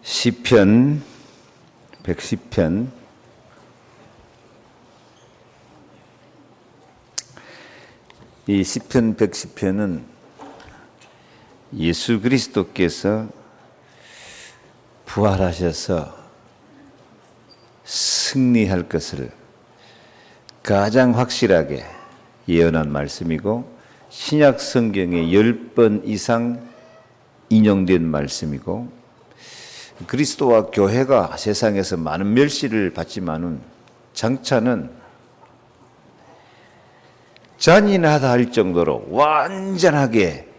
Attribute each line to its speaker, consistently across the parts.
Speaker 1: 시편 110편 이 시편 110편은 예수 그리스도께서 부활하셔서 승리할 것을 가장 확실하게 예언한 말씀이고 신약 성경에 10번 이상 인용된 말씀이고 그리스도와 교회가 세상에서 많은 멸시를 받지만은 장차는 잔인하다 할 정도로 완전하게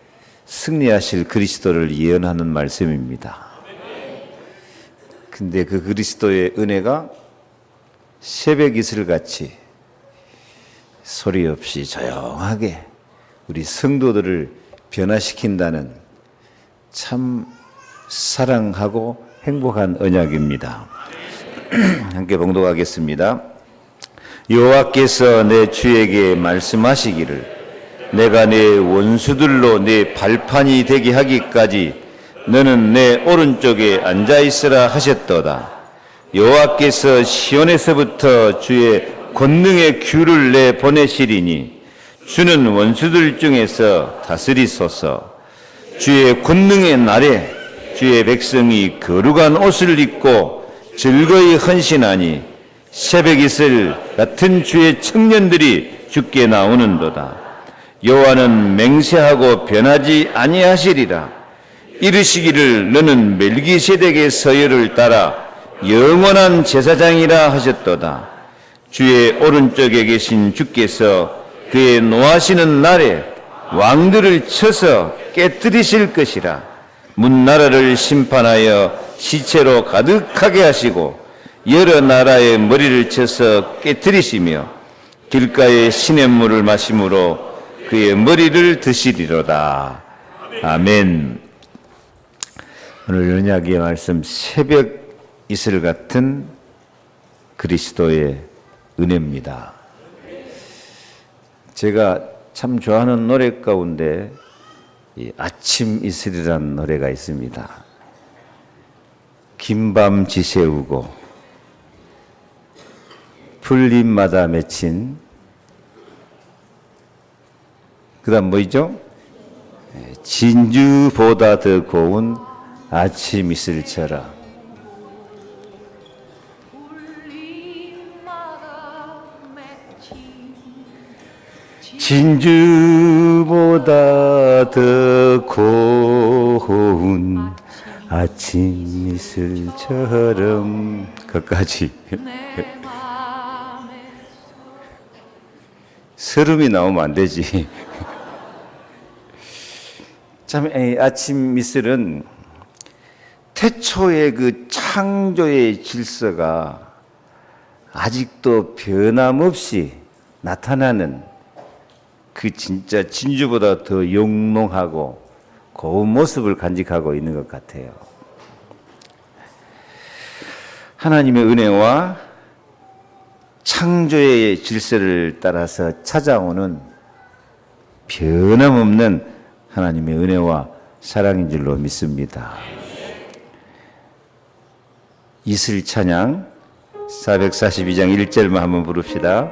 Speaker 1: 승리하실 그리스도를 예언하는 말씀입니다. 근데 그 그리스도의 은혜가 새벽 이슬같이 소리 없이 조용하게 우리 성도들을 변화시킨다는 참 사랑하고 행복한 언약입니다. 함께 봉독하겠습니다. 여호와께서 내 주에게 말씀하시기를 내가 내 원수들로 내 발판이 되게 하기까지 너는 내 오른쪽에 앉아있으라 하셨도다. 여호와께서 시온에서부터 주의 권능의 규를 내 보내시리니 주는 원수들 중에서 다스리소서. 주의 권능의 날에 주의 백성이 거룩한 옷을 입고 즐거이 헌신하니 새벽 이슬 같은 주의 청년들이 주께 나오는도다. 여호와는 맹세하고 변하지 아니하시리라. 이르시기를 너는 멜기세덱의 서열을 따라 영원한 제사장이라 하셨도다. 주의 오른쪽에 계신 주께서 그의 노하시는 날에 왕들을 쳐서 깨뜨리실 것이라. 문나라를 심판하여 시체로 가득하게 하시고 여러 나라의 머리를 쳐서 깨뜨리시며 길가의 시냇물을 마심으로 그의 머리를 드시리로다. 아멘. 오늘 언약의 말씀 새벽 이슬 같은 그리스도의 은혜입니다. 제가 참 좋아하는 노래 가운데 이 아침 이슬이라는 노래가 있습니다. 긴밤 지새우고 풀잎마다 맺힌 그 다음 뭐죠? 진주보다 더 고운 아침 이슬처럼 진주보다 더 고운 아침 이슬처럼 끝까지 서름이 나오면 안 되지. 참 아침 이슬은 태초의 그 창조의 질서가 아직도 변함없이 나타나는 그 진짜 진주보다 더 영롱하고 고운 모습을 간직하고 있는 것 같아요. 하나님의 은혜와 창조의 질서를 따라서 찾아오는 변함없는 하나님의 은혜와 사랑인 줄로 믿습니다. 이슬 찬양 442장 1절만 한번 부릅시다.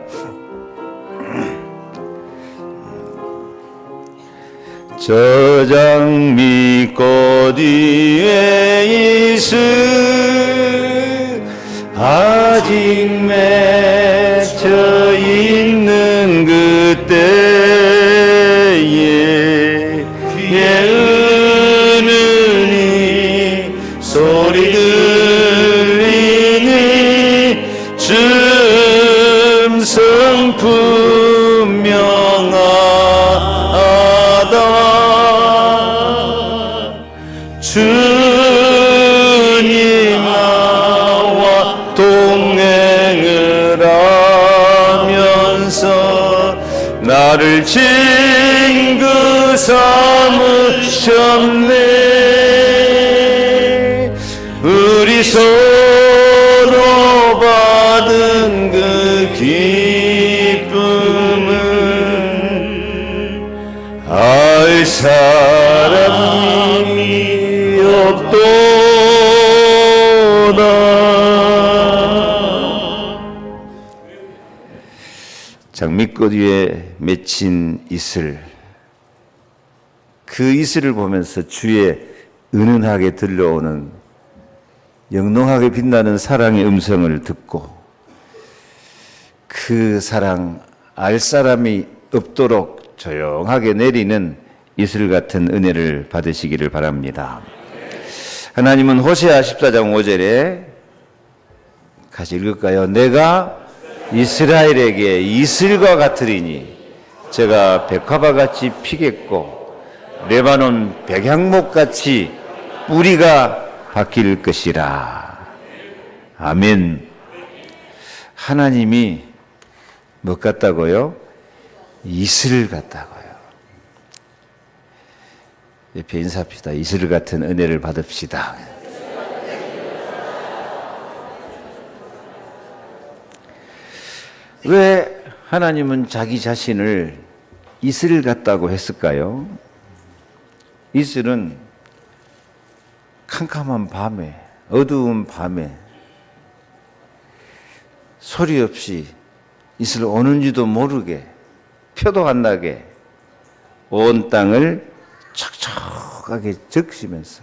Speaker 1: 저장미꽃 위에 이슬 아직 맺혀 있는 그때에 귀에 은은히 소리 들리니 춤성 분명하다. 주님 나와 동행을 하면서 나를 친구 삼으셨네. 우리 서로 받은 그 기쁨은 알 사람이 없도 장미꽃 위에 맺힌 이슬, 그 이슬을 보면서 주의 은은하게 들려오는 영롱하게 빛나는 사랑의 음성을 듣고 그 사랑 알 사람이 없도록 조용하게 내리는 이슬 같은 은혜를 받으시기를 바랍니다. 하나님은 호세아 14장 5절에 같이 읽을까요? 내가 이스라엘에게 이슬과 같으리니 제가 백화과같이 피겠고 레바논 백향목같이 뿌리가 바뀔 것이라. 아멘. 하나님이 뭐 같다고요? 이슬 같다고요. 옆에 인사합시다. 이슬 같은 은혜를 받읍시다. 왜 하나님은 자기 자신을 이슬 같다고 했을까요? 이슬은 캄캄한 밤에, 어두운 밤에 소리 없이 이슬 오는지도 모르게 표도 안 나게 온 땅을 촉촉하게 적시면서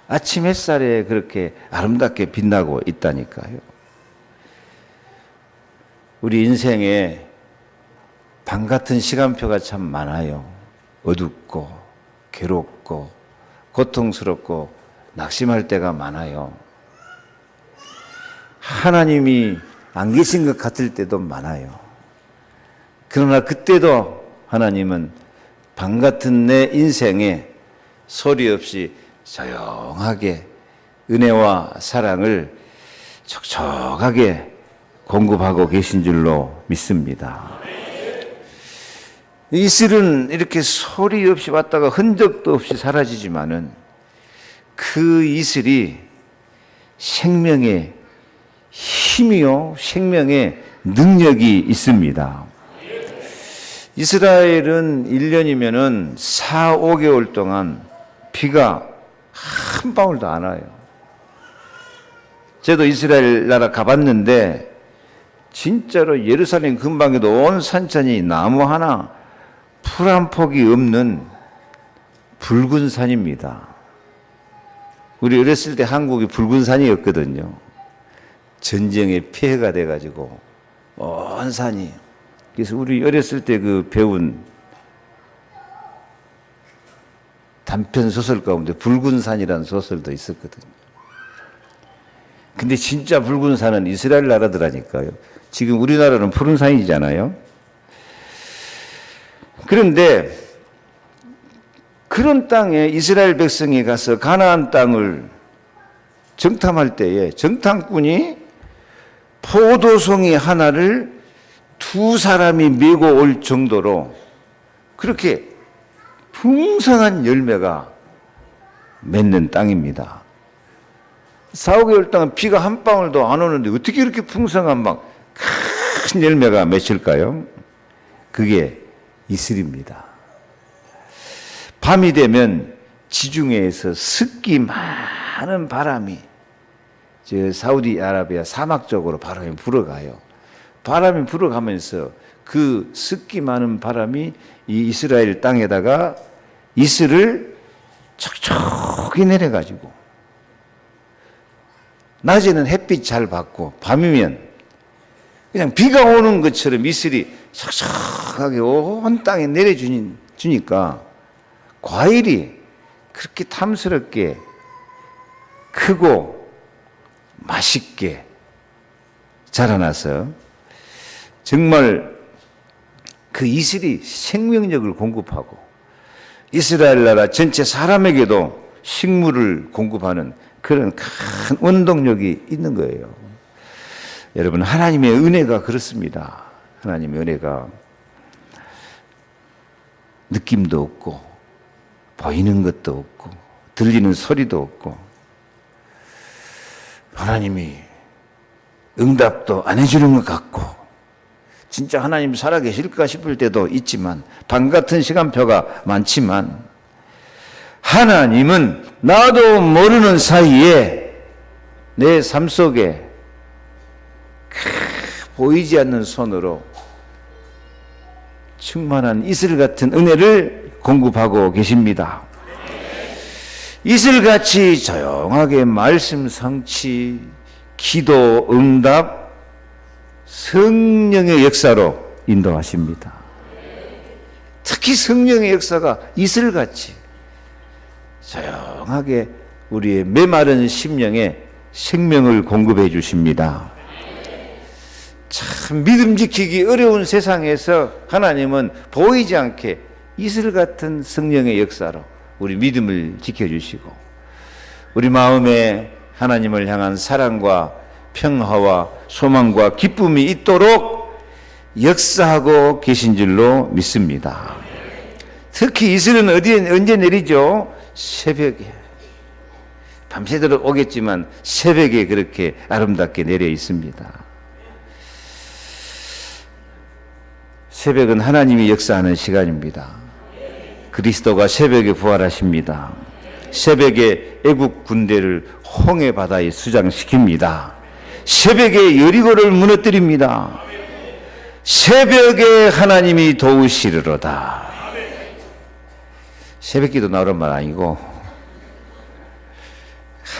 Speaker 1: 아침 햇살에 그렇게 아름답게 빛나고 있다니까요. 우리 인생에 밤 같은 시간표가 참 많아요. 어둡고 괴롭고 고통스럽고 낙심할 때가 많아요. 하나님이 안 계신 것 같을 때도 많아요. 그러나 그때도 하나님은 밤 같은 내 인생에 소리 없이 조용하게 은혜와 사랑을 촉촉하게 공급하고 계신 줄로 믿습니다. 이슬은 이렇게 소리 없이 왔다가 흔적도 없이 사라지지만은 그 이슬이 생명의 힘이요, 생명의 능력이 있습니다. 이스라엘은 1년이면은 4, 5개월 동안 비가 한 방울도 안 와요. 저도 이스라엘 나라 가봤는데 진짜로 예루살렘 근방에도 온 산천이 나무 하나 풀 한 폭이 없는 붉은 산입니다. 우리 어렸을 때 한국이 붉은 산이었거든요. 전쟁에 피해가 돼가지고 온 산이. 그래서 우리 어렸을 때 그 배운 단편 소설 가운데 붉은 산이라는 소설도 있었거든요. 근데 진짜 붉은 산은 이스라엘 나라더라니까요. 지금 우리나라는 푸른 산이잖아요. 그런데 그런 땅에 이스라엘 백성이 가서 가나안 땅을 정탐할 때에 정탐꾼이 포도송이 하나를 2사람이 메고 올 정도로 그렇게 풍성한 열매가 맺는 땅입니다. 4, 5개월 동안 비가 한 방울도 안 오는데 어떻게 이렇게 풍성한 막 큰 열매가 맺힐까요? 그게 이슬입니다. 밤이 되면 지중해에서 습기 많은 바람이 저 사우디아라비아 사막 쪽으로 바람이 불어가요. 바람이 불어가면서 그 습기 많은 바람이 이 이스라엘 땅에다가 이슬을 촉촉히 내려가지고 낮에는 햇빛 잘 받고 밤이면 그냥 비가 오는 것처럼 이슬이 촉촉하게 온 땅에 내려주니까 과일이 그렇게 탐스럽게 크고 맛있게 자라나서 정말 그 이슬이 생명력을 공급하고 이스라엘 나라 전체 사람에게도 식물을 공급하는 그런 큰 원동력이 있는 거예요. 여러분, 하나님의 은혜가 그렇습니다. 하나님의 은혜가 느낌도 없고 보이는 것도 없고 들리는 소리도 없고 하나님이 응답도 안 해주는 것 같고 진짜 하나님 살아계실까 싶을 때도 있지만 밤 같은 시간표가 많지만 하나님은 나도 모르는 사이에 내 삶 속에 보이지 않는 손으로 충만한 이슬 같은 은혜를 공급하고 계십니다. 이슬같이 조용하게 말씀 성취, 기도 응답, 성령의 역사로 인도하십니다. 특히 성령의 역사가 이슬같이 조용하게 우리의 메마른 심령에 생명을 공급해 주십니다. 참 믿음 지키기 어려운 세상에서 하나님은 보이지 않게 이슬 같은 성령의 역사로 우리 믿음을 지켜주시고 우리 마음에 하나님을 향한 사랑과 평화와 소망과 기쁨이 있도록 역사하고 계신 줄로 믿습니다. 특히 이슬은 언제 내리죠? 새벽에. 밤새도록 오겠지만 새벽에 그렇게 아름답게 내려 있습니다. 새벽은 하나님이 역사하는 시간입니다. 그리스도가 새벽에 부활하십니다. 새벽에 애국 군대를 홍해 바다에 수장시킵니다. 새벽에 여리고를 무너뜨립니다. 새벽에 하나님이 도우시리로다. 새벽기도 나오란 말 아니고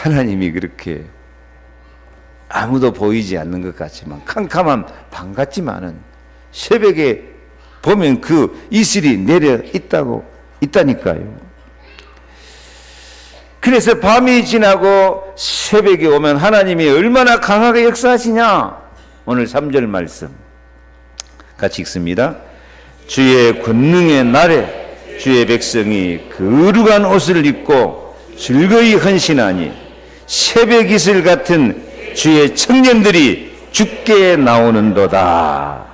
Speaker 1: 하나님이 그렇게 아무도 보이지 않는 것 같지만 캄캄한 밤 같지만은 새벽에 보면 그 이슬이 내려 있다니까요. 그래서 밤이 지나고 새벽에 오면 하나님이 얼마나 강하게 역사하시냐. 오늘 3절 말씀 같이 읽습니다. 주의 권능의 날에 주의 백성이 거룩한 옷을 입고 즐거이 헌신하니 새벽 이슬 같은 주의 청년들이 주께 나오는도다.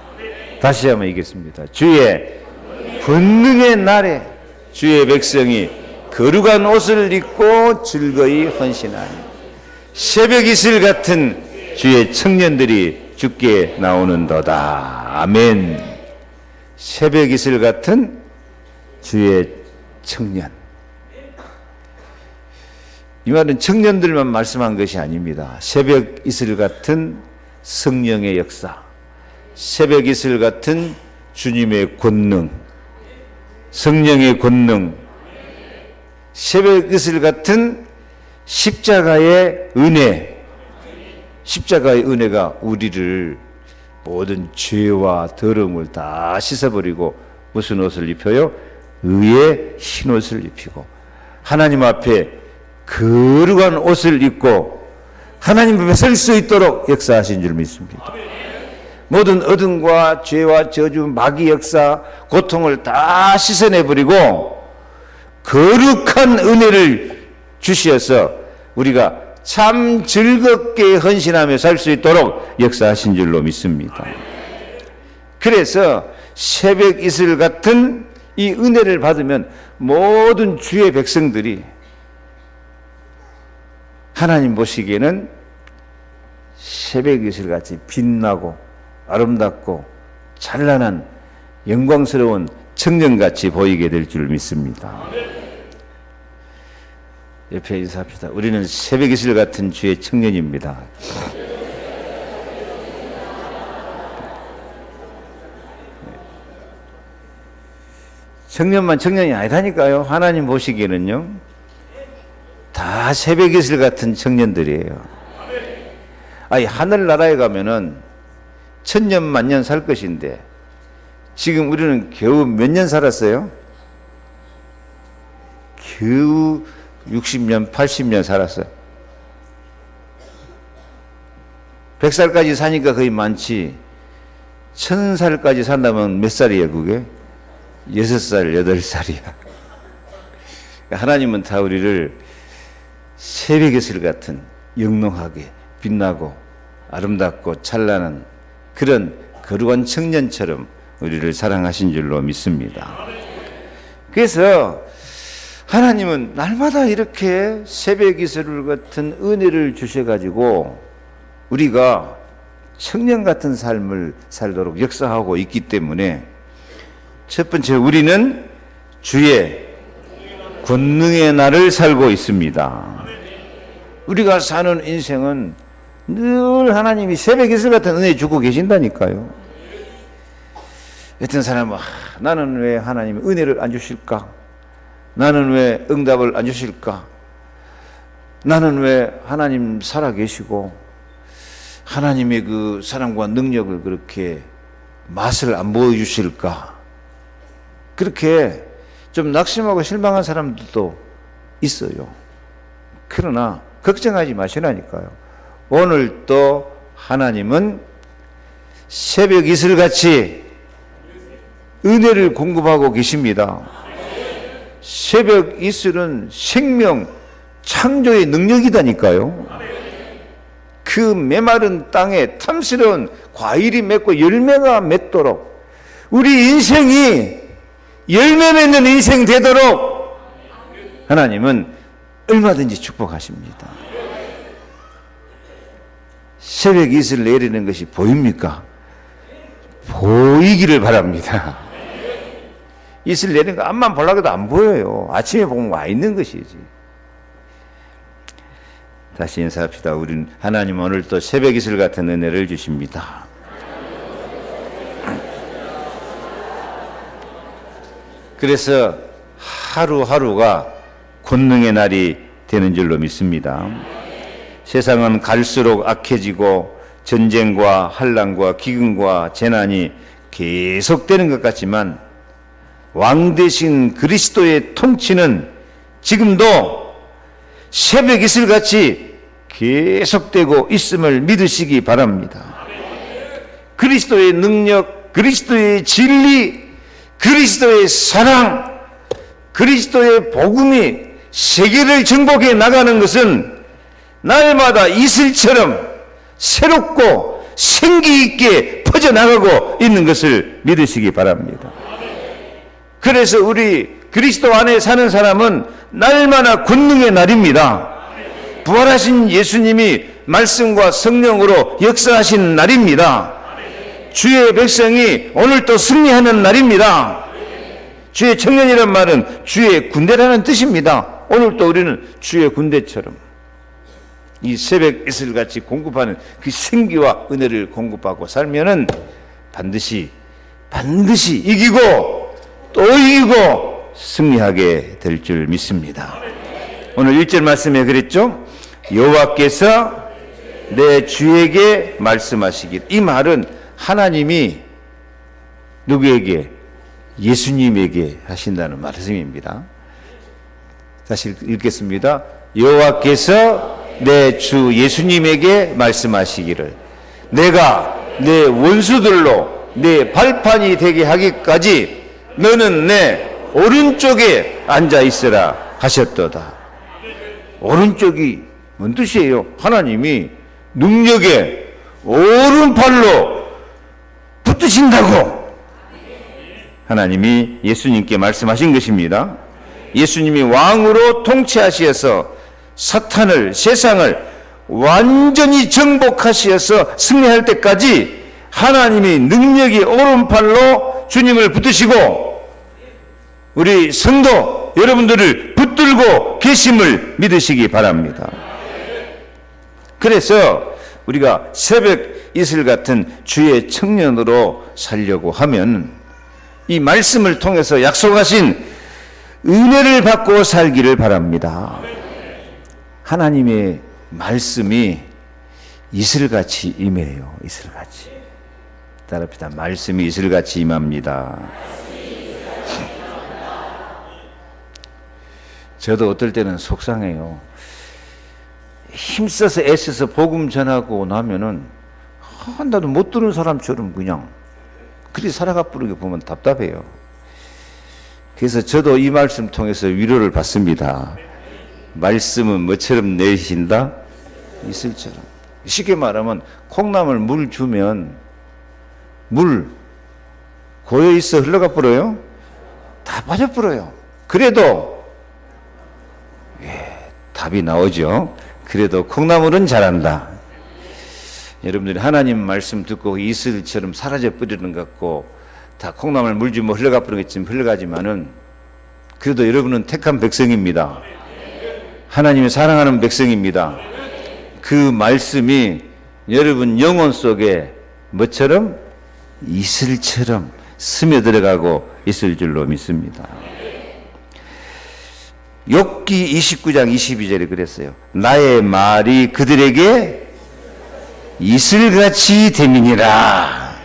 Speaker 1: 다시 한번 읽겠습니다. 주의 권능의 날에 주의 백성이 거룩한 옷을 입고 즐거이 헌신하니 새벽 이슬 같은 주의 청년들이 주께 나오는도다. 아멘. 새벽 이슬 같은 주의 청년. 이 말은 청년들만 말씀한 것이 아닙니다. 새벽 이슬 같은 성령의 역사, 새벽 이슬 같은 주님의 권능, 성령의 권능, 새벽 이슬 같은 십자가의 은혜. 십자가의 은혜가 우리를 모든 죄와 더러움을 다 씻어버리고 무슨 옷을 입혀요? 의의 흰 옷을 입히고 하나님 앞에 거룩한 옷을 입고 하나님 앞에 설 수 있도록 역사하신 줄 믿습니다. 모든 어둠과 죄와 저주, 마귀 역사, 고통을 다 씻어내버리고 거룩한 은혜를 주시어서 우리가 참 즐겁게 헌신하며 살 수 있도록 역사하신 줄로 믿습니다. 그래서 새벽 이슬 같은 이 은혜를 받으면 모든 주의 백성들이 하나님 보시기에는 새벽 이슬같이 빛나고 아름답고 찬란한 영광스러운 청년같이 보이게 될 줄 믿습니다. 옆에 인사합시다. 우리는 새벽 이슬 같은 주의 청년입니다. 청년만 청년이 아니라니까요. 하나님 보시기에는요, 다 새벽 이슬 같은 청년들이에요. 아니, 하늘나라에 가면은 천년 만년 살 것인데 지금 우리는 겨우 몇 년 살았어요? 겨우 60년, 80년 살았어요. 100살까지 사니까 거의 많지. 1000살까지 산다면 몇 살이에요, 그게? 6살, 8살이야. 하나님은 다 우리를 새벽 이슬 같은 영롱하게 빛나고 아름답고 찬란한 그런 거룩한 청년처럼 우리를 사랑하신 줄로 믿습니다. 그래서 하나님은 날마다 이렇게 새벽 이슬 같은 은혜를 주셔가지고 우리가 청년 같은 삶을 살도록 역사하고 있기 때문에 첫 번째, 우리는 주의 권능의 날을 살고 있습니다. 우리가 사는 인생은 늘 하나님이 새벽 이슬 같은 은혜 주고 계신다니까요. 어떤 사람은 나는 왜 하나님이 은혜를 안 주실까? 나는 왜 응답을 안 주실까? 나는 왜 하나님 살아계시고 하나님의 그 사랑과 능력을 그렇게 맛을 안 보여주실까? 그렇게 좀 낙심하고 실망한 사람들도 있어요. 그러나 걱정하지 마시라니까요. 오늘 또 하나님은 새벽 이슬같이 은혜를 공급하고 계십니다. 새벽 이슬은 생명 창조의 능력이다니까요. 그 메마른 땅에 탐스러운 과일이 맺고 열매가 맺도록 우리 인생이 열매 맺는 인생 되도록 하나님은 얼마든지 축복하십니다. 새벽 이슬 내리는 것이 보입니까? 보이기를 바랍니다. 이슬 내리는 거 앞만 보려고 해도 안 보여요. 아침에 보면 와 있는 것이지. 다시 인사합시다. 우리는 하나님 오늘 또 새벽 이슬 같은 은혜를 주십니다. 그래서 하루하루가 권능의 날이 되는 줄로 믿습니다. 세상은 갈수록 악해지고 전쟁과 환난과 기근과 재난이 계속되는 것 같지만 왕 대신 그리스도의 통치는 지금도 새벽 이슬같이 계속되고 있음을 믿으시기 바랍니다. 그리스도의 능력, 그리스도의 진리, 그리스도의 사랑, 그리스도의 복음이 세계를 정복해 나가는 것은 날마다 이슬처럼 새롭고 생기 있게 퍼져나가고 있는 것을 믿으시기 바랍니다. 그래서 우리 그리스도 안에 사는 사람은 날마다 권능의 날입니다. 부활하신 예수님이 말씀과 성령으로 역사하신 날입니다. 주의 백성이 오늘 또 승리하는 날입니다. 주의 청년이란 말은 주의 군대라는 뜻입니다. 오늘 또 우리는 주의 군대처럼 이 새벽 이슬같이 공급하는 그 생기와 은혜를 공급하고 살면은 반드시 이기고 또 이기고 승리하게 될 줄 믿습니다. 오늘 1절 말씀에 그랬죠? 여호와께서 내 주에게 말씀하시길. 이 말은 하나님이 누구에게? 예수님에게 하신다는 말씀입니다. 다시 읽겠습니다. 여호와께서 내 주 예수님에게 말씀하시기를 내가 내 원수들로 내 발판이 되게 하기까지 너는 내 오른쪽에 앉아 있으라 하셨도다. 오른쪽이 뭔 뜻이에요? 하나님이 능력의 오른팔로 붙드신다고 하나님이 예수님께 말씀하신 것입니다. 예수님이 왕으로 통치하시어서 사탄을, 세상을 완전히 정복하시어서 승리할 때까지 하나님이 능력이 오른팔로 주님을 붙드시고 우리 성도 여러분들을 붙들고 계심을 믿으시기 바랍니다. 그래서 우리가 새벽 이슬 같은 주의 청년으로 살려고 하면 이 말씀을 통해서 약속하신 은혜를 받고 살기를 바랍니다. 하나님의 말씀이 이슬같이 임해요. 이슬같이. 따라합시다. 말씀이 이슬같이 임합니다. 저도 어떨 때는 속상해요. 힘써서 애써서 복음 전하고 나면은 나도 못 들은 사람처럼 그냥 그리 살아가 버리게 보면 답답해요. 그래서 저도 이 말씀 통해서 위로를 받습니다. 말씀은 뭐처럼 내신다? 이슬처럼. 쉽게 말하면 콩나물 물 주면 물 고여있어 흘러가 버려요? 다 빠져 버려요. 그래도 답이 나오죠. 그래도 콩나물은 자란다. 여러분들이 하나님 말씀 듣고 이슬처럼 사라져 버리는 것 같고 다 콩나물 물 주면 흘러가 버리겠지만 흘러가지만은 그래도 여러분은 택한 백성입니다. 하나님이 사랑하는 백성입니다. 그 말씀이 여러분 영혼 속에 뭐처럼? 이슬처럼 스며들어가고 있을 줄로 믿습니다. 욥기 29장 22절에 그랬어요. 나의 말이 그들에게 이슬같이 됨이니라.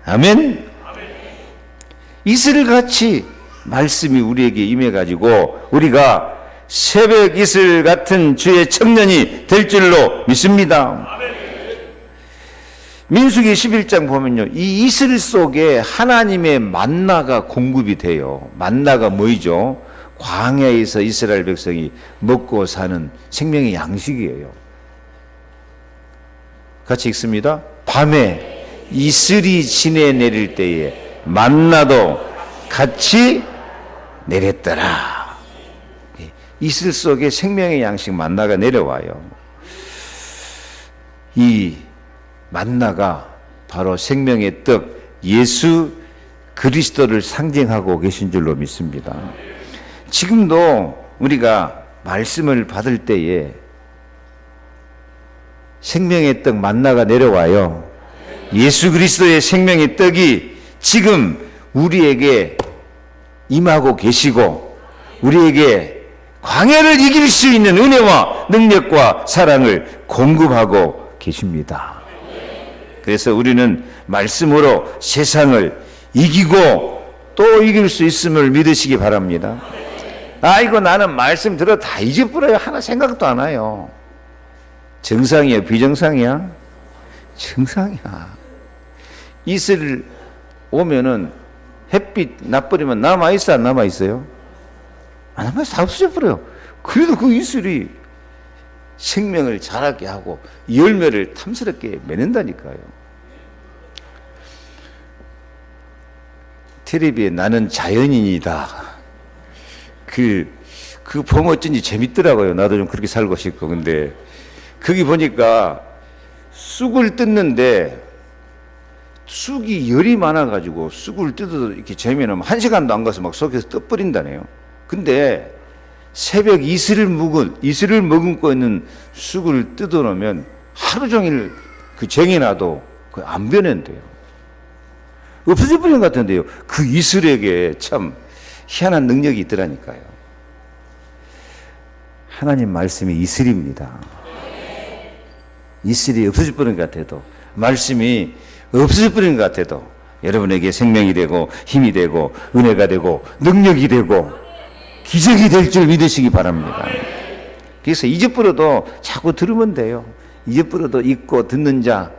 Speaker 1: 아멘. 이슬같이 말씀이 우리에게 임해가지고 우리가 새벽 이슬 같은 주의 청년이 될 줄로 믿습니다. 민수기 11장 보면요, 이 이슬 속에 하나님의 만나가 공급이 돼요. 만나가 뭐이죠? 광야에서 이스라엘 백성이 먹고 사는 생명의 양식이에요. 같이 읽습니다. 밤에 이슬이 지내 내릴 때에 만나도 같이 내렸더라. 이슬 속에 생명의 양식 만나가 내려와요. 이 만나가 바로 생명의 떡 예수 그리스도를 상징하고 계신 줄로 믿습니다. 지금도 우리가 말씀을 받을 때에 생명의 떡 만나가 내려와요. 예수 그리스도의 생명의 떡이 지금 우리에게 임하고 계시고 우리에게 광야를 이길 수 있는 은혜와 능력과 사랑을 공급하고 계십니다. 그래서 우리는 말씀으로 세상을 이기고 또 이길 수 있음을 믿으시기 바랍니다. 아이고 나는 말씀 들어 다 잊어버려요. 하나 생각도 안 해요. 정상이야 비정상이야? 정상이야. 이슬 오면은 햇빛 나버리면 남아있어 안 남아있어요? 안 남아있어. 다 없어져버려요. 그래도 그 이슬이 생명을 자라게 하고 열매를 탐스럽게 맺는다니까요. 텔레비에 나는 자연인이다. 그 보면 어쩐지 재밌더라고요. 나도 좀 그렇게 살고 싶고. 근데 거기 보니까 쑥을 뜯는데 쑥이 열이 많아가지고 쑥을 뜯어도 이렇게 재면은 1시간도 안 가서 막 속에서 떠버린다네요. 근데 새벽 이슬을 머금고 있는 쑥을 뜯어놓으면 하루 종일 그 쟁여놔도 안 변한대요. 없어져 버린 것 같은데요. 그 이슬에게 참 희한한 능력이 있더라니까요. 하나님 말씀이 이슬입니다. 이슬이 없어져 버린 것 같아도, 말씀이 없어져 버린 것 같아도 여러분에게 생명이 되고 힘이 되고 은혜가 되고 능력이 되고 기적이 될 줄 믿으시기 바랍니다. 그래서 잊어버려도 자꾸 들으면 돼요. 잊어버려도 읽고 듣는 자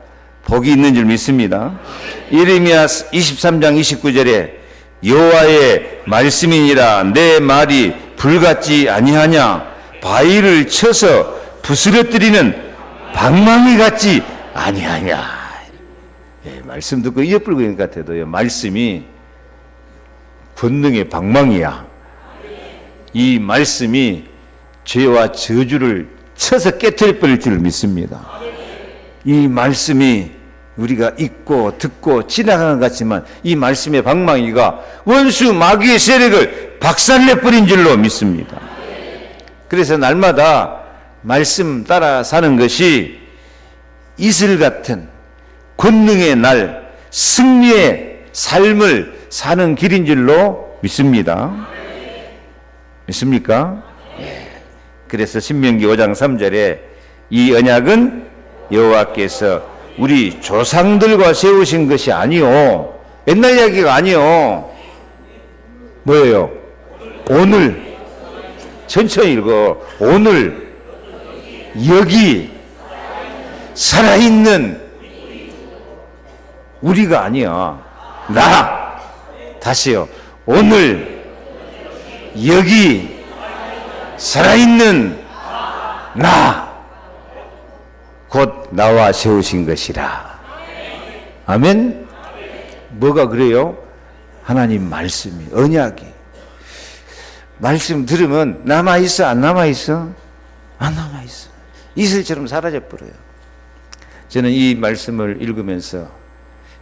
Speaker 1: 복이 있는 줄 믿습니다. 예레미야 23장 29절에 여호와의 말씀이니라 내 말이 불같지 아니하냐 바위를 쳐서 부스러뜨리는 방망이 같지 아니하냐. 예, 말씀 듣고 잊어버리고 있는 것 같아도요, 말씀이 권능의 방망이야. 이 말씀이 죄와 저주를 쳐서 깨뜨려 버릴 줄 믿습니다. 이 말씀이 우리가 읽고 듣고 지나가는 것 같지만 이 말씀의 방망이가 원수 마귀의 세력을 박살내 버린 줄로 믿습니다. 그래서 날마다 말씀 따라 사는 것이 이슬 같은 권능의 날, 승리의 삶을 사는 길인 줄로 믿습니다. 믿습니까? 예. 그래서 신명기 5장 3절에 이 언약은 여호와께서 우리 조상들과 세우신 것이 아니요, 옛날 이야기가 아니요, 뭐예요? 오늘, 천천히 읽어. 오늘 여기 살아있는 우리가 아니야. 나. 다시요. 오늘 여기 살아있는 나. 곧 나와 세우신 것이라. 아멘. 뭐가 그래요? 하나님 말씀이, 언약이. 말씀 들으면 남아있어 안 남아있어? 안 남아있어. 이슬처럼 사라져버려요. 저는 이 말씀을 읽으면서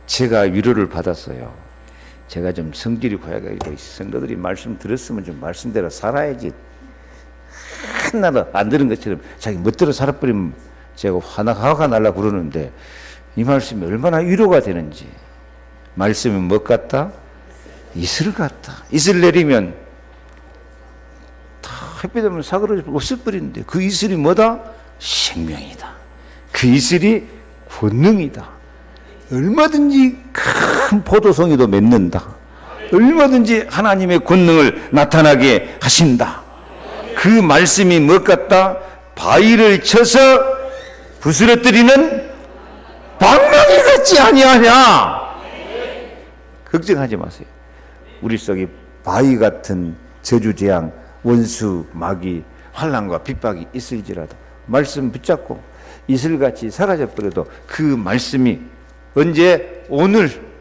Speaker 1: 제가 위로를 받았어요. 제가 좀 성질이 고약하고 성도들이 말씀 들었으면 좀 말씀대로 살아야지. 한나라 안 들은 것처럼 자기 멋대로 살아버리면 제가 화가 날라 그러는데 이 말씀이 얼마나 위로가 되는지. 말씀이 뭐 같다? 이슬 같다. 이슬 내리면 다 햇빛 오면 사그러져 없어버리는데 그 이슬이 뭐다? 생명이다. 그 이슬이 권능이다. 얼마든지 큰 포도송이도 맺는다. 얼마든지 하나님의 권능을 나타나게 하신다. 그 말씀이 뭐 같다? 바위를 쳐서 부스러뜨리는 방망이 같지 아니하냐. 걱정하지 마세요. 우리 속에 바위 같은 저주재앙, 원수, 마귀, 환난과 핍박이 있을지라도 말씀 붙잡고 이슬같이 사라져버려도 그 말씀이 언제? 오늘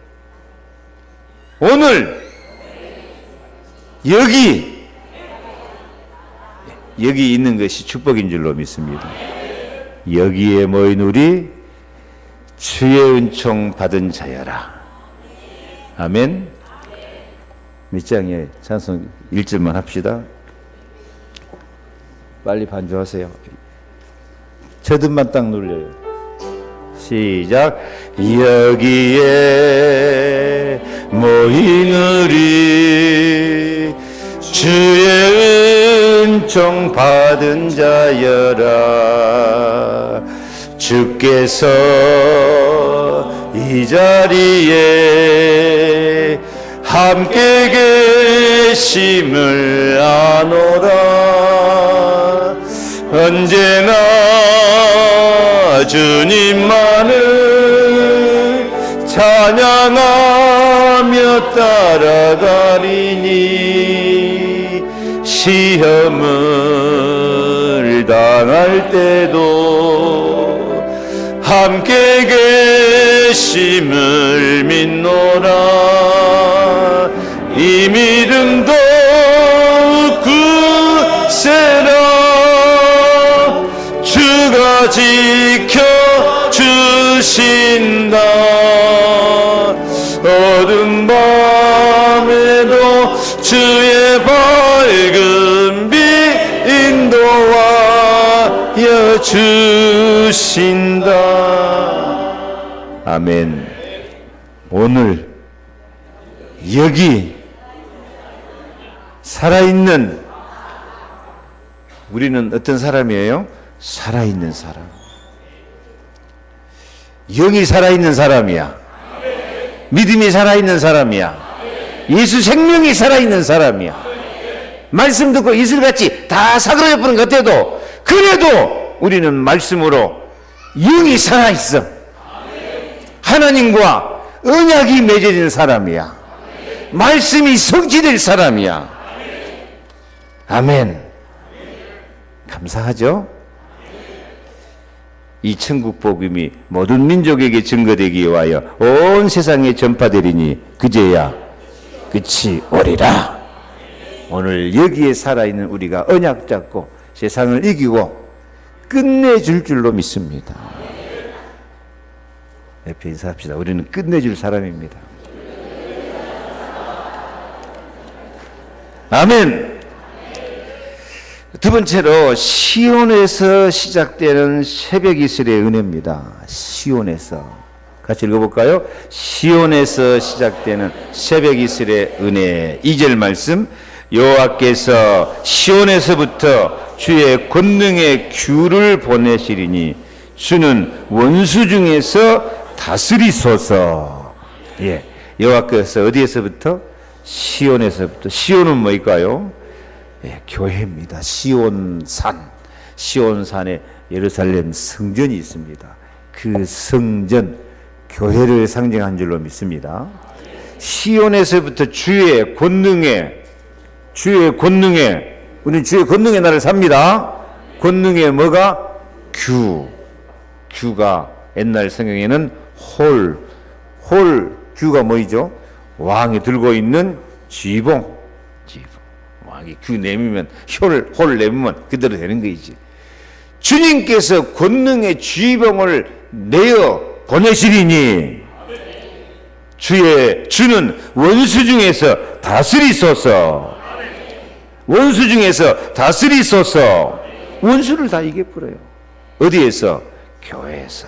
Speaker 1: 여기 있는 것이 축복인 줄로 믿습니다. 여기에 모인 우리 주의 은총 받은 자여라. 아멘. 몇 장에 찬송 1절만 합시다. 빨리 반주하세요. 저듭만 딱 눌려요. 시작. 여기에 모인 우리 주의 은총 받은 자여라. 주께서 이 자리에 함께 계심을 아노라. 언제나 주님만을 찬양하며 따라가리니 시험을 당할 때도 함께 계심을 믿노라. 이 믿음도 굳세라. 주가 지켜주신다. 어두운 밤에도 주의 밝은 빛 인도하여 주신다. 아멘. 오늘 여기 살아있는 우리는 어떤 사람이에요? 살아있는 사람. 영이 살아있는 사람이야. 믿음이 살아있는 사람이야. 예수 생명이 살아있는 사람이야. 말씀 듣고 이슬같이 다 사그라져 버린 것 같아도 그래도 우리는 말씀으로 영이 살아있어. 하나님과 언약이 맺어진 사람이야. 말씀이 성취될 사람이야. 아멘. 감사하죠? 이 천국 복음이 모든 민족에게 증거되기 위하여 온 세상에 전파되리니 그제야 끝이 오리라. 오늘 여기에 살아있는 우리가 언약 잡고 세상을 이기고 끝내줄 줄로 믿습니다. 옆에 인사합시다. 우리는 끝내줄 사람입니다. 아멘. 두 번째로 시온에서 시작되는 새벽 이슬의 은혜입니다. 시온에서 같이 읽어볼까요? 시온에서 시작되는 새벽 이슬의 은혜. 2절 말씀. 여호와께서 시온에서부터 주의 권능의 규를 보내시리니 주는 원수 중에서 다스리소서. 예, 여호와께서 어디에서부터? 시온에서부터. 시온은 뭐일까요? 예, 교회입니다. 시온산. 시온산에 예루살렘 성전이 있습니다. 그 성전, 교회를 상징한 줄로 믿습니다. 시온에서부터 주의 권능에 우리는 주의 권능의 날을 삽니다. 권능의 뭐가? 규가 옛날 성경에는 규가 뭐이죠? 왕이 들고 있는 쥐봉. 왕이 규 내미면 홀 내미면 그대로 되는 거이지. 주님께서 권능의 쥐봉을 내어 보내시리니 주는 원수 중에서 다스리소서. 원수 중에서 다스리소서. 원수를 다 이겨버려요. 어디에서? 교회에서.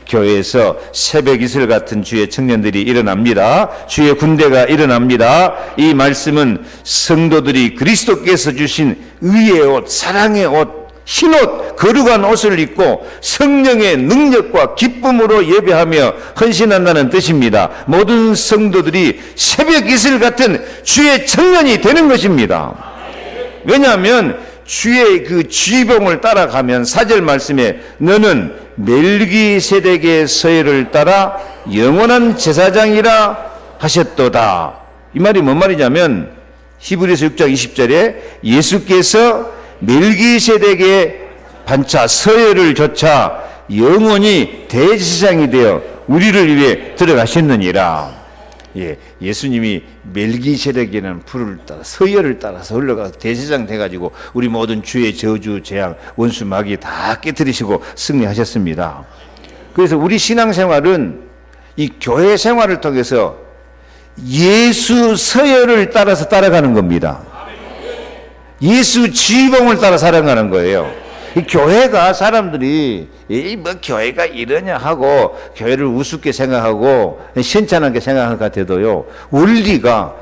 Speaker 1: 교회에서 새벽 이슬 같은 주의 청년들이 일어납니다. 주의 군대가 일어납니다. 이 말씀은 성도들이 그리스도께서 주신 의의 옷, 사랑의 옷, 흰옷, 거룩한 옷을 입고 성령의 능력과 기쁨으로 예배하며 헌신한다는 뜻입니다. 모든 성도들이 새벽 이슬 같은 주의 청년이 되는 것입니다. 왜냐하면 주의 그 지봉을 따라가면 4절 말씀에 너는 멜기세덱의 서열을 따라 영원한 제사장이라 하셨도다. 이 말이 뭔 말이냐면 히브리서 6장 20절에 예수께서 멜기세덱의 반차 서열을 조차 영원히 대제사장이 되어 우리를 위해 들어가셨느니라. 예수님이 멜기세덱이라는 풀을 따라 서열을 따라서 흘러가서 대제사장 돼가지고 우리 모든 주의 저주, 재앙, 원수, 마귀 다 깨뜨리시고 승리하셨습니다. 그래서 우리 신앙생활은 이 교회 생활을 통해서 예수 서열을 따라서 따라가는 겁니다. 예수 지봉을 따라 살아가는 거예요. 이 교회가 사람들이 뭐 교회가 이러냐 하고 교회를 우습게 생각하고 신천하게 생각할 것 같아도요, 원리가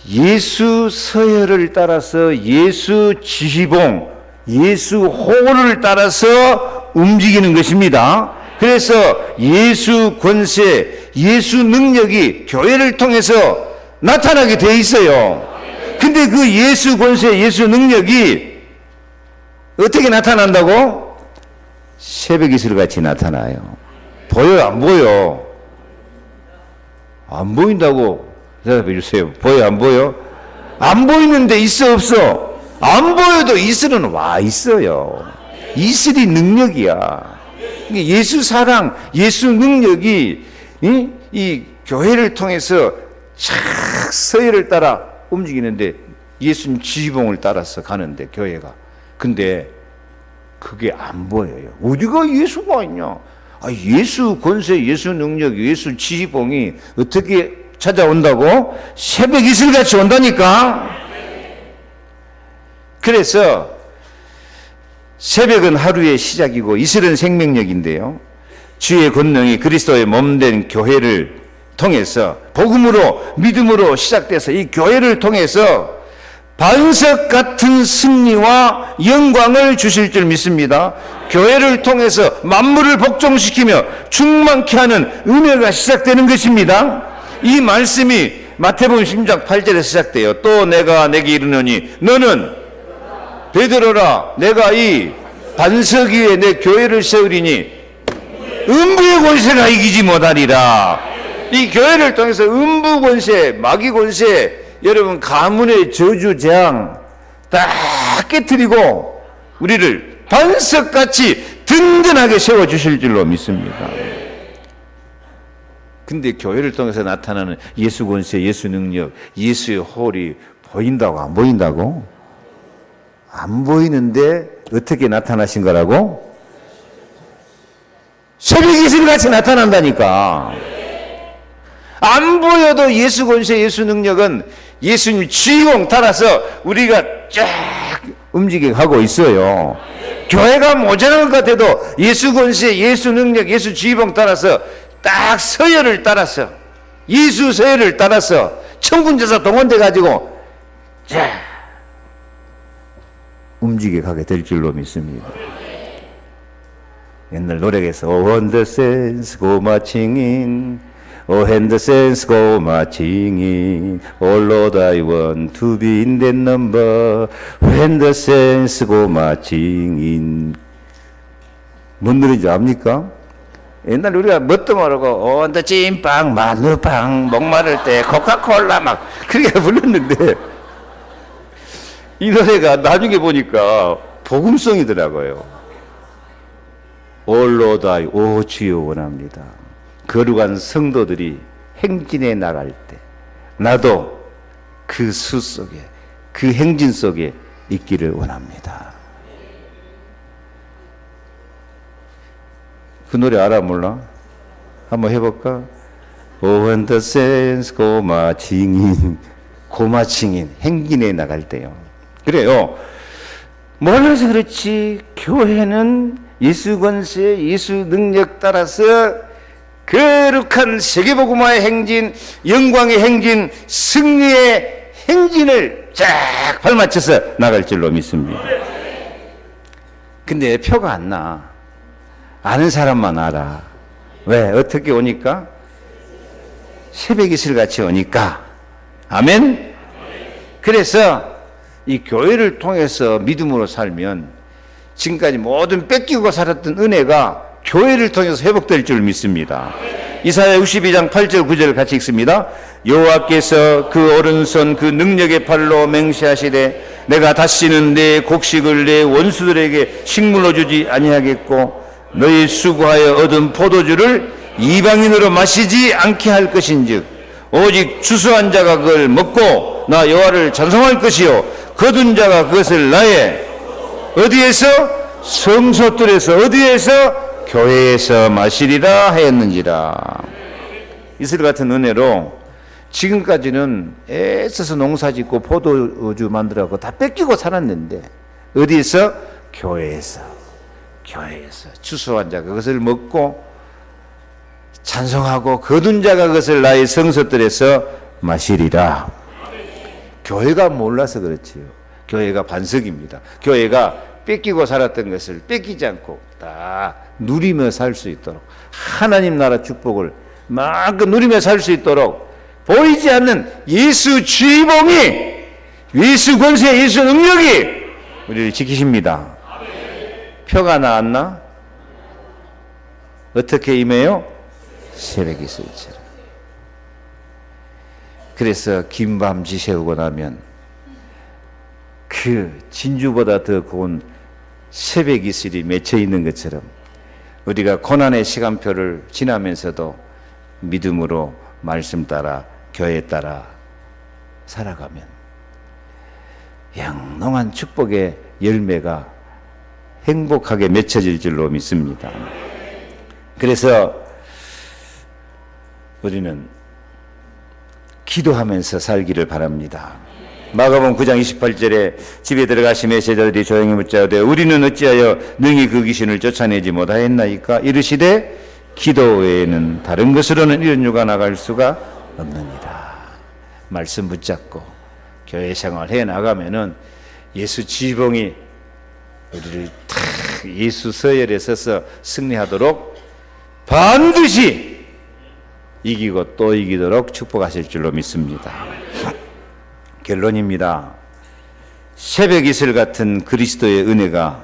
Speaker 1: 예수 서열을 따라서 예수 지봉, 예수 호를 따라서 움직이는 것입니다. 그래서 예수 권세, 예수 능력이 교회를 통해서 나타나게 돼 있어요. 근데 그 예수 권세, 예수 능력이 어떻게 나타난다고? 새벽 이슬 같이 나타나요. 보여요, 안 보여? 안 보인다고 대답해 주세요. 보여, 안 보여? 안 보이는데 있어, 없어? 안 보여도 이슬은 와 있어요. 이슬이 능력이야. 예수 사랑, 예수 능력이 이 교회를 통해서 착 서열을 따라 움직이는데 예수님 지봉을 따라서 가는데 교회가. 근데 그게 안 보여요. 어디가 예수가 있냐? 예수 권세, 예수 능력, 예수 지봉이 어떻게 찾아온다고? 새벽 이슬같이 온다니까. 그래서 새벽은 하루의 시작이고 이슬은 생명력인데요, 주의 권능이 그리스도의 몸된 교회를 통해서 복음으로 믿음으로 시작돼서 이 교회를 통해서 반석 같은 승리와 영광을 주실 줄 믿습니다. 교회를 통해서 만물을 복종시키며 충만케 하는 은혜가 시작되는 것입니다. 이 말씀이 마태복음 10장 8절에 시작돼요. 또 내가 내게 이르노니 너는 베드로라, 내가 이 반석 위에 내 교회를 세우리니 음부의 권세가 이기지 못하리라. 이 교회를 통해서 음부 권세, 마귀 권세, 여러분 가문의 저주, 재앙 다 깨뜨리고 우리를 반석같이 든든하게 세워주실 줄로 믿습니다. 근데 교회를 통해서 나타나는 예수 권세, 예수 능력, 예수의 홀이 보인다고 안 보인다고? 안 보이는데 어떻게 나타나신 거라고? 새벽 이슬같이 나타난다니까. 안 보여도 예수 권세, 예수 능력은 예수님 지공 따라서 우리가 쫙 움직이게 하고 있어요. 교회가 모자란 것 같아도 예수 권세, 예수 능력, 예수 지봉 따라서 딱 서열을 따라서 예수 서열을 따라서 천군제사 동원돼 가지고 움직여 가게 될 줄로 믿습니다. 옛날 노래에서 Oh on the sands go marching in, Oh and the sands go marching in, Oh Lord I want to be in that number When the sands go marching in. 뭔 노래인지 압니까? 옛날 우리가 뭣도 모르고 온더 찐빵, 마늘빵, 목마를 때 코카콜라 막 그렇게 불렀는데 이 노래가 나중에 보니까 복음성이더라고요. 올로다이 오 주여 원합니다. 거룩한 성도들이 행진에 나갈 때 나도 그 수 속에, 그 행진 속에 있기를 원합니다. 그 노래 알아 몰라? 한번 해볼까? Oh when the saints go marching in, go marching in, 행진에 나갈 때요. 그래요. 몰라서 그렇지 교회는 예수 권세, 예수 능력 따라서 거룩한 세계복음화의 행진, 영광의 행진, 승리의 행진을 쫙 발맞춰서 나갈 줄로 믿습니다. 근데 표가 안 나. 아는 사람만 알아. 왜? 어떻게 오니까? 새벽 이슬 같이 오니까. 아멘? 그래서 이 교회를 통해서 믿음으로 살면 지금까지 모든 뺏기고 살았던 은혜가 교회를 통해서 회복될 줄 믿습니다. 이사야 62장 8절 9절을 같이 읽습니다. 여호와께서 그 오른손 그 능력의 팔로 맹세하시되 내가 다시는 내 곡식을 내 원수들에게 식물로 주지 아니하겠고 너희 수고하여 얻은 포도주를 이방인으로 마시지 않게 할 것인즉 오직 추수한 자가 그걸 먹고 나 여호와를 찬송할 것이요 거둔 자가 그것을 나의 어디에서? 성소들에서 어디에서? 교회에서 마시리라 하였는지라. 이슬 같은 은혜로 지금까지는 애써서 농사짓고 포도주 만들어갖고 다 뺏기고 살았는데 어디에서? 교회에서 추수한 자가 그것을 먹고 찬송하고 거둔 자가 그것을 나의 성소들에서 마시리라. 교회가 몰라서 그렇지요. 교회가 반석입니다. 교회가 뺏기고 살았던 것을 뺏기지 않고 다 누리며 살 수 있도록 하나님 나라 축복을 마음껏 누리며 살 수 있도록 보이지 않는 예수 주의봉이, 예수 권세, 예수 능력이 우리를 지키십니다. 표가 나왔나? 어떻게 임해요? 새벽이 있을지라. 그래서 긴 밤 지새우고 나면 그 진주보다 더 고운 새벽 이슬이 맺혀 있는 것처럼 우리가 고난의 시간표를 지나면서도 믿음으로 말씀 따라 교회 따라 살아가면 영롱한 축복의 열매가 행복하게 맺혀질 줄로 믿습니다. 그래서 우리는 기도하면서 살기를 바랍니다. 마가복음 9장 28절에 집에 들어가시매 제자들이 조용히 묻자오되 우리는 어찌하여 능히 그 귀신을 쫓아내지 못하였나이까? 이르시되 기도 외에는 다른 것으로는 이런 유가 나갈 수가 없느니라. 말씀 붙잡고 교회 생활 해 나가면은 예수 지봉이 우리를 탁 예수 서열에 서서 승리하도록 반드시 이기고 또 이기도록 축복하실 줄로 믿습니다. 결론입니다. 새벽 이슬 같은 그리스도의 은혜가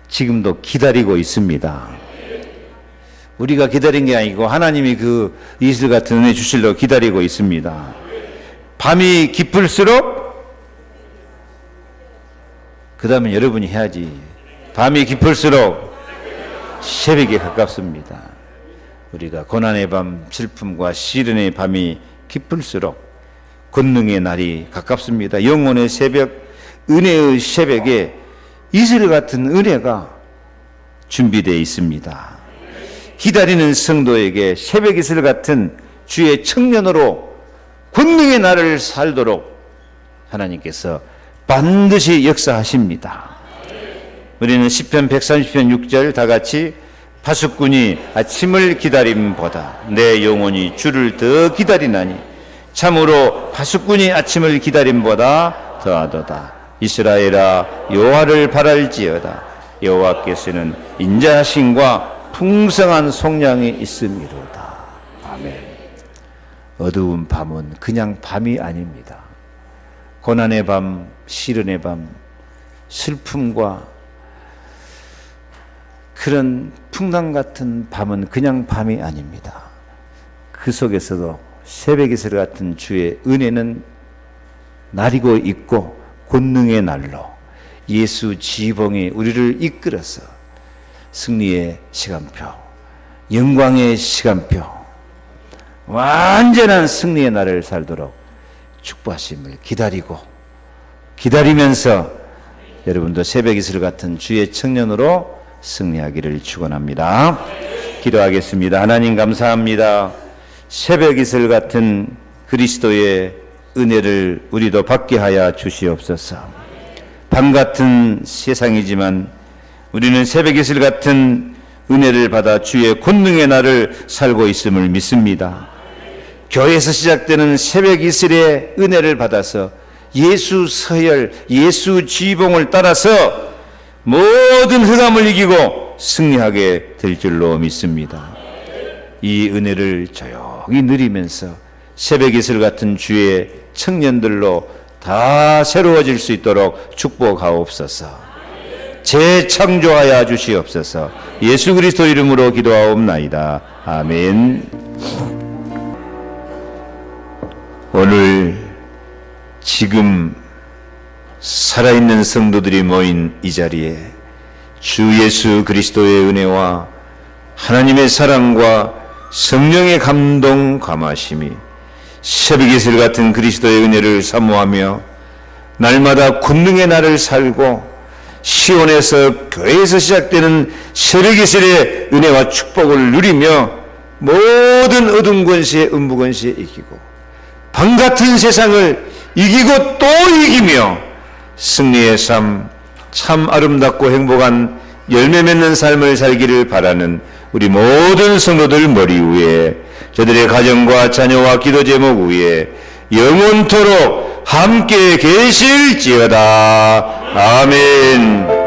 Speaker 1: 지금도 기다리고 있습니다. 우리가 기다린 게 아니고 하나님이 그 이슬 같은 은혜 주시려고 기다리고 있습니다. 밤이 깊을수록 그 다음에 여러분이 해야지. 밤이 깊을수록 새벽에 가깝습니다. 우리가 고난의 밤, 슬픔과 시련의 밤이 깊을수록 권능의 날이 가깝습니다. 영혼의 새벽, 은혜의 새벽에 이슬 같은 은혜가 준비되어 있습니다. 기다리는 성도에게 새벽 이슬 같은 주의 청년으로 권능의 날을 살도록 하나님께서 반드시 역사하십니다. 우리는 시편 130편 6절 다 같이 파수꾼이 아침을 기다림보다 내 영혼이 주를 더 기다리나니 참으로 파수꾼이 아침을 기다림보다 더하도다. 이스라엘아 여호와를 바랄지어다. 여호와께서는 인자하심과 풍성한 속량이 있음이로다. 아멘. 어두운 밤은 그냥 밤이 아닙니다. 고난의 밤, 시련의 밤, 슬픔과 그런 풍랑 같은 밤은 그냥 밤이 아닙니다. 그 속에서도 새벽 이슬 같은 주의 은혜는 날이고 있고 권능의 날로 예수 지봉이 우리를 이끌어서 승리의 시간표, 영광의 시간표, 완전한 승리의 날을 살도록 축복하심을 기다리면서 여러분도 새벽 이슬 같은 주의 청년으로 승리하기를 축원합니다. 기도하겠습니다. 하나님 감사합니다. 새벽 이슬 같은 그리스도의 은혜를 우리도 받게 하여 주시옵소서. 밤 같은 세상이지만 우리는 새벽 이슬 같은 은혜를 받아 주의 권능의 날을 살고 있음을 믿습니다. 교회에서 시작되는 새벽 이슬의 은혜를 받아서 예수 서열, 예수 지봉을 따라서 모든 흑암을 이기고 승리하게 될 줄로 믿습니다. 이 은혜를 조용히 누리면서 새벽 이슬 같은 주의 청년들로 다 새로워질 수 있도록 축복하옵소서. 재창조하여 주시옵소서. 예수 그리스도 이름으로 기도하옵나이다. 아멘. 오늘 지금 살아있는 성도들이 모인 이 자리에 주 예수 그리스도의 은혜와 하나님의 사랑과 성령의 감동 감화심이 새벽 이슬 같은 그리스도의 은혜를 사모하며 날마다 권능의 날을 살고 시온에서 교회에서 시작되는 새벽 이슬의 은혜와 축복을 누리며 모든 어둠 권세, 음부 권세 이기고 밤 같은 세상을 이기고 또 이기며 승리의 삶, 참 아름답고 행복한 열매 맺는 삶을 살기를 바라는 우리 모든 성도들 머리 위에 저들의 가정과 자녀와 기도 제목 위에 영원토록 함께 계실지어다. 아멘.